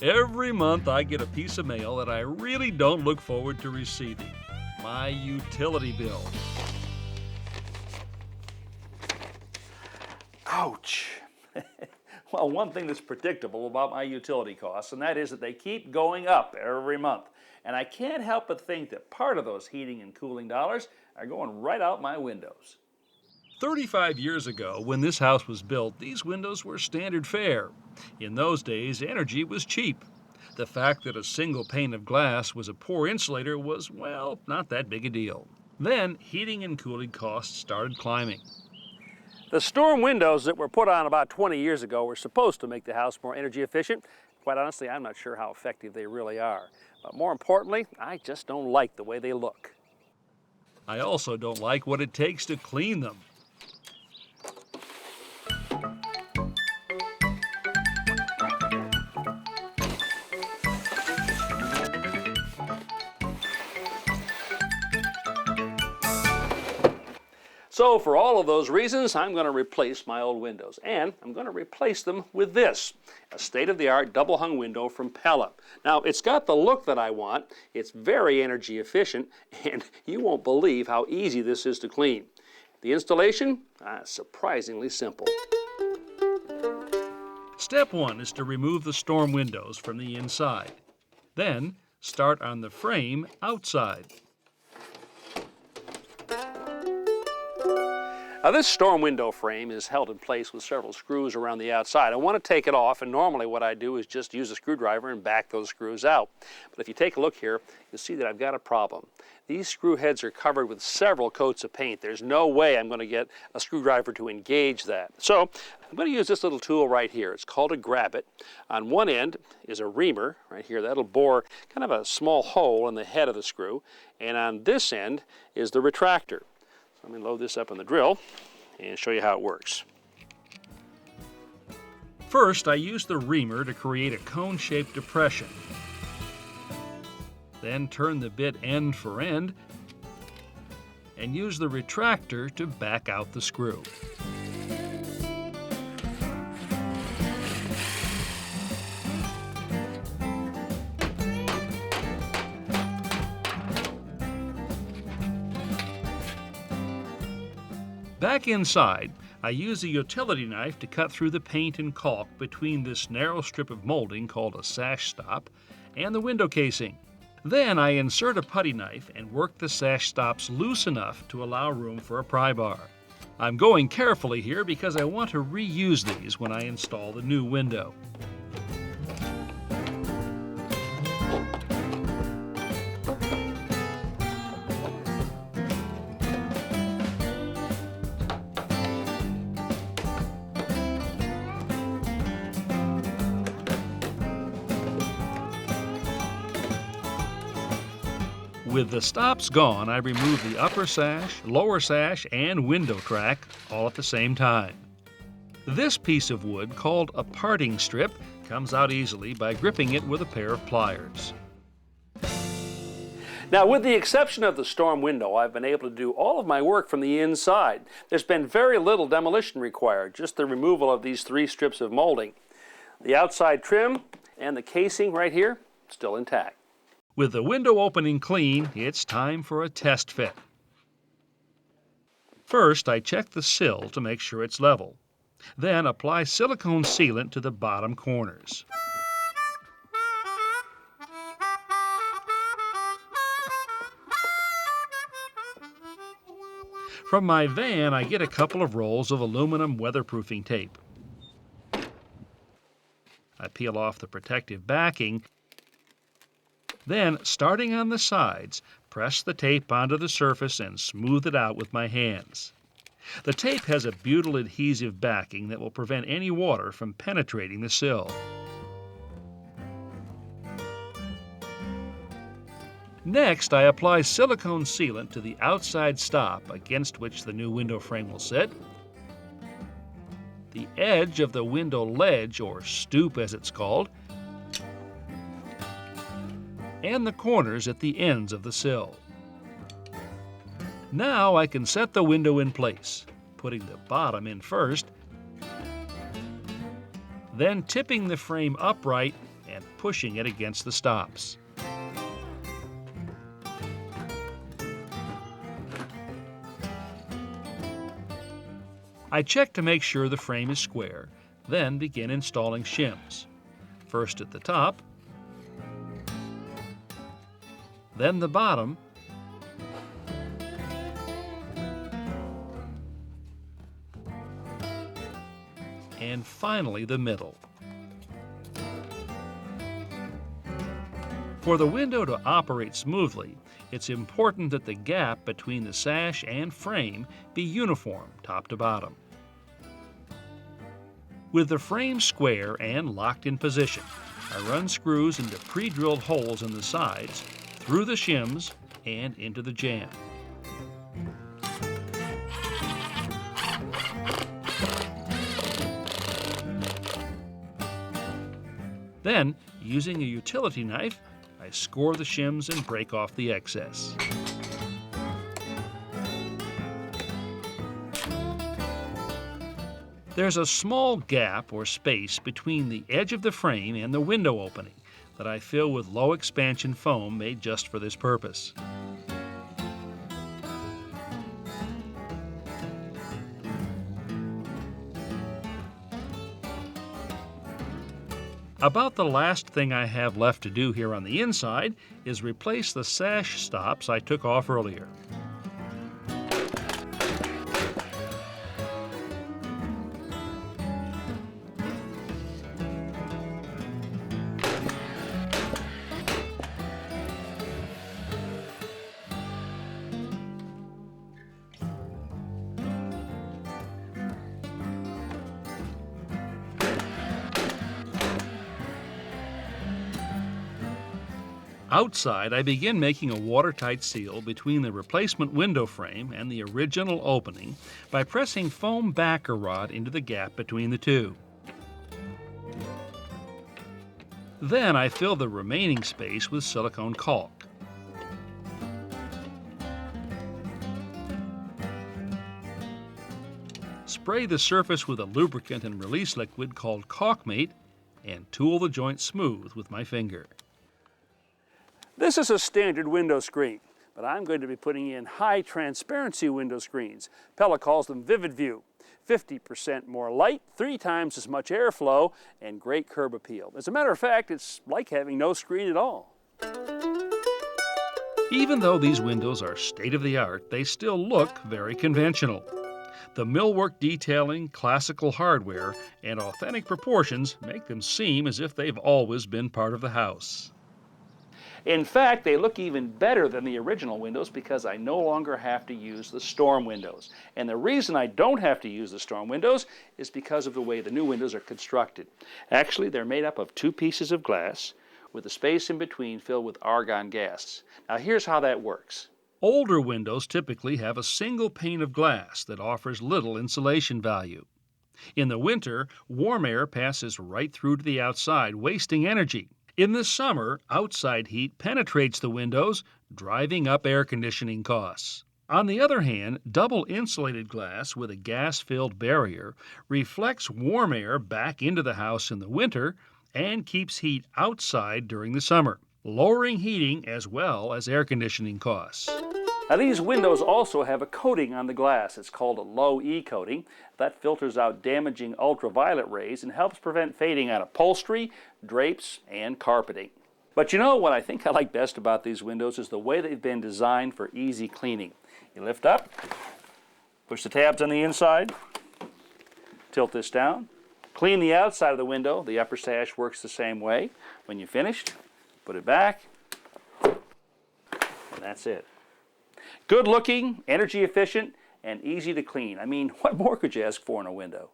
Every month I get a piece of mail that I really don't look forward to receiving. My utility bill. Ouch. Well, one thing that's predictable about my utility costs, and that is that they keep going up every month. And I can't help but think that part of those heating and cooling dollars are going right out my windows. 35 years ago, when this house was built, these windows were standard fare. In those days, energy was cheap. The fact that a single pane of glass was a poor insulator was, well, not that big a deal. Then, heating and cooling costs started climbing. The storm windows that were put on about 20 years ago were supposed to make the house more energy efficient. Quite honestly, I'm not sure how effective they really are. But more importantly, I just don't like the way they look. I also don't like what it takes to clean them. So for all of those reasons, I'm going to replace my old windows. And I'm going to replace them with this, a state-of-the-art double-hung window from Pella. Now, it's got the look that I want, it's very energy efficient, and you won't believe how easy this is to clean. The installation? Surprisingly simple. Step 1 is to remove the storm windows from the inside. Then, start on the frame outside. Now, this storm window frame is held in place with several screws around the outside. I want to take it off, and normally what I do is just use a screwdriver and back those screws out. But if you take a look here, you'll see that I've got a problem. These screw heads are covered with several coats of paint. There's no way I'm going to get a screwdriver to engage that. So I'm going to use this little tool right here. It's called a grab-it. On one end is a reamer right here. That'll bore kind of a small hole in the head of the screw. And on this end is the retractor. Let me load this up on the drill and show you how it works. First, I use the reamer to create a cone-shaped depression. Then turn the bit end for end and use the retractor to back out the screw. Back inside, I use a utility knife to cut through the paint and caulk between this narrow strip of molding called a sash stop and the window casing. Then I insert a putty knife and work the sash stops loose enough to allow room for a pry bar. I'm going carefully here because I want to reuse these when I install the new window. With the stops gone, I remove the upper sash, lower sash, and window track all at the same time. This piece of wood, called a parting strip, comes out easily by gripping it with a pair of pliers. Now, with the exception of the storm window, I've been able to do all of my work from the inside. There's been very little demolition required, just the removal of these 3 strips of molding. The outside trim and the casing right here, still intact. With the window opening clean, it's time for a test fit. First, I check the sill to make sure it's level. Then apply silicone sealant to the bottom corners. From my van, I get a couple of rolls of aluminum weatherproofing tape. I peel off the protective backing. Then, starting on the sides, press the tape onto the surface and smooth it out with my hands. The tape has a butyl adhesive backing that will prevent any water from penetrating the sill. Next, I apply silicone sealant to the outside stop against which the new window frame will sit, the edge of the window ledge, or stoop as it's called, and the corners at the ends of the sill. Now I can set the window in place, putting the bottom in first, then tipping the frame upright and pushing it against the stops. I check to make sure the frame is square, then begin installing shims. First at the top, then the bottom, and finally the middle. For the window to operate smoothly, it's important that the gap between the sash and frame be uniform top to bottom. With the frame square and locked in position, I run screws into pre-drilled holes in the sides, through the shims, and into the jamb. Then, using a utility knife, I score the shims and break off the excess. There's a small gap or space between the edge of the frame and the window opening that I fill with low expansion foam made just for this purpose. About the last thing I have left to do here on the inside is replace the sash stops I took off earlier. Outside, I begin making a watertight seal between the replacement window frame and the original opening by pressing foam backer rod into the gap between the two. Then I fill the remaining space with silicone caulk. Spray the surface with a lubricant and release liquid called Caulkmate and tool the joint smooth with my finger. This is a standard window screen, but I'm going to be putting in high transparency window screens. Pella calls them Vivid View. 50% more light, 3 times as much airflow, and great curb appeal. As a matter of fact, it's like having no screen at all. Even though these windows are state-of-the-art, they still look very conventional. The millwork detailing, classical hardware, and authentic proportions make them seem as if they've always been part of the house. In fact, they look even better than the original windows because I no longer have to use the storm windows. And the reason I don't have to use the storm windows is because of the way the new windows are constructed. Actually, they're made up of 2 pieces of glass with the space in between filled with argon gas. Now here's how that works. Older windows typically have a single pane of glass that offers little insulation value. In the winter, warm air passes right through to the outside, wasting energy. In the summer, outside heat penetrates the windows, driving up air conditioning costs. On the other hand, double insulated glass with a gas-filled barrier reflects warm air back into the house in the winter and keeps heat outside during the summer, lowering heating as well as air conditioning costs. Now these windows also have a coating on the glass. It's called a low E coating. That filters out damaging ultraviolet rays and helps prevent fading on upholstery, drapes, and carpeting. But you know what I think I like best about these windows is the way they've been designed for easy cleaning. You lift up, push the tabs on the inside, tilt this down, clean the outside of the window. The upper sash works the same way. When you're finished, put it back, and that's it. Good looking, energy efficient, and easy to clean. I mean, what more could you ask for in a window?